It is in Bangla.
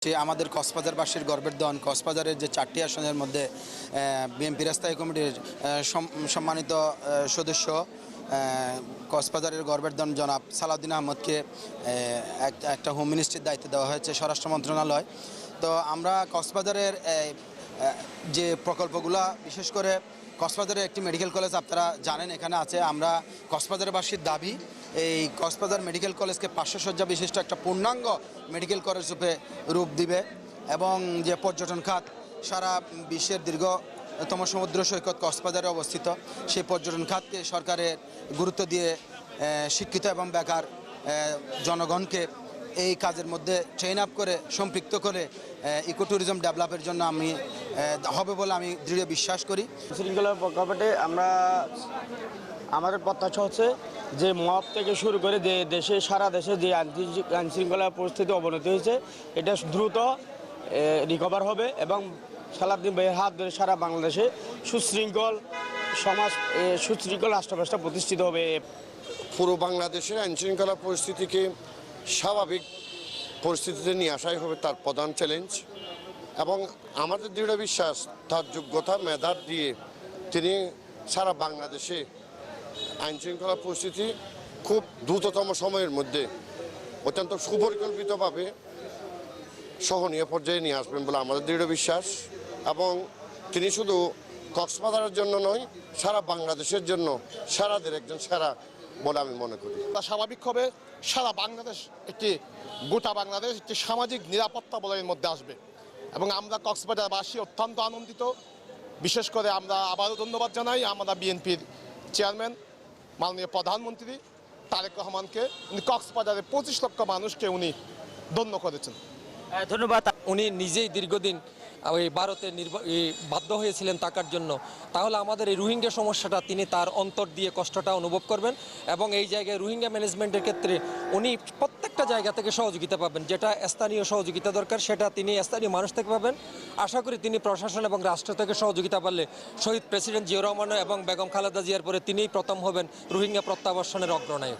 আমাদের কক্সবাজারবাসীর গর্বের ধন কক্সবাজারের যে 4টি আসনের মধ্যে বিএনপির স্থায়ী কমিটির সম্মানিত সদস্য কক্সবাজারের গর্বের ধন জনাব সালাউদ্দিন আহমদকে একটা হোম মিনিস্ট্রির দায়িত্ব দেওয়া হয়েছে স্বরাষ্ট্র মন্ত্রণালয়। তো আমরা কক্সবাজারের যে প্রকল্পগুলো বিশেষ করে কক্সবাজারের একটি মেডিকেল কলেজ আপনারা জানেন এখানে আছে। আমরা কক্সবাজারবাসীর দাবি এই কক্সবাজার মেডিকেল কলেজকে 500 শয্যা বিশিষ্ট একটা পূর্ণাঙ্গ মেডিকেল কলেজ রূপ দিবে এবং যে পর্যটন খাত সারা বিশ্বের দীর্ঘতম সমুদ্র সৈকত কক্সবাজারে অবস্থিত, সেই পর্যটন খাতকে সরকারের গুরুত্ব দিয়ে শিক্ষিত এবং বেকার জনগণকে এই কাজের মধ্যে ট্রেন আপ করে সম্পৃক্ত করে ইকো ট্যুরিজম ডেভেলপের জন্য হবে বলে আমি দৃঢ় বিশ্বাস করি। শৃঙ্খলা প্রেক্ষাপটে আমাদের প্রত্যাশা হচ্ছে যে মব থেকে শুরু করে যে সারা দেশে যে আইনশৃঙ্খলা পরিস্থিতি অবনতি হয়েছে এটা দ্রুত রিকভার হবে এবং সালাউদ্দিন ভাইয়ের হাত ধরে সারা বাংলাদেশে সুশৃঙ্খল রাষ্ট্র ব্যবস্থা প্রতিষ্ঠিত হবে। পুরো বাংলাদেশের আইনশৃঙ্খলা পরিস্থিতিকে স্বাভাবিক পরিস্থিতিতে নিয়ে আসাই হবে তার প্রধান চ্যালেঞ্জ এবং আমাদের দৃঢ় বিশ্বাস তার যোগ্যতা মেধা দিয়ে তিনি সারা বাংলাদেশে আইনশৃঙ্খলা পরিস্থিতি খুব দ্রুততম সময়ের মধ্যে অত্যন্ত সুপরিকল্পিতভাবে সহনীয় পর্যায়ে নিয়ে আসবেন বলে আমাদের দৃঢ় বিশ্বাস এবং তিনি শুধু কক্সবাজারের জন্য নয় সারা বাংলাদেশের জন্য সেরাদের একজন সেরা বলে আমি মনে করি। স্বাভাবিক হবে সারা বাংলাদেশ গোটা বাংলাদেশ একটি সামাজিক নিরাপত্তা বলয়ের মধ্যে আসবে এবং আমরা কক্সবাজারবাসী অত্যন্ত আনন্দিত। বিশেষ করে আমরা আবারও ধন্যবাদ জানাই আমরা বিএনপির চেয়ারম্যান মাননীয় প্রধানমন্ত্রী তারেক রহমানকে। উনি কক্সবাজারের 25 লক্ষ মানুষকে উনি ধন্য করেছেন। ধন্যবাদ। উনি নিজেই দীর্ঘদিন ওই ভারতে বাধ্য হয়েছিলেন থাকার জন্য, তাহলে আমাদের এই রোহিঙ্গা সমস্যাটা তিনি তার অন্তর দিয়ে কষ্টটা অনুভব করবেন এবং এই জায়গায় রোহিঙ্গা ম্যানেজমেন্টের ক্ষেত্রে উনি প্রত্যেকটা জায়গা থেকে সহযোগিতা পাবেন। যেটা স্থানীয় সহযোগিতা দরকার সেটা তিনি স্থানীয় মানুষ থেকে পাবেন। আশা করি তিনি প্রশাসন এবং রাষ্ট্র থেকে সহযোগিতা পারলে শহীদ প্রেসিডেন্ট জিয়াউর রহমান এবং বেগম খালেদা জিয়ার পরে তিনিই প্রথম হবেন রোহিঙ্গা প্রত্যাবাসনের অগ্রনায়ক।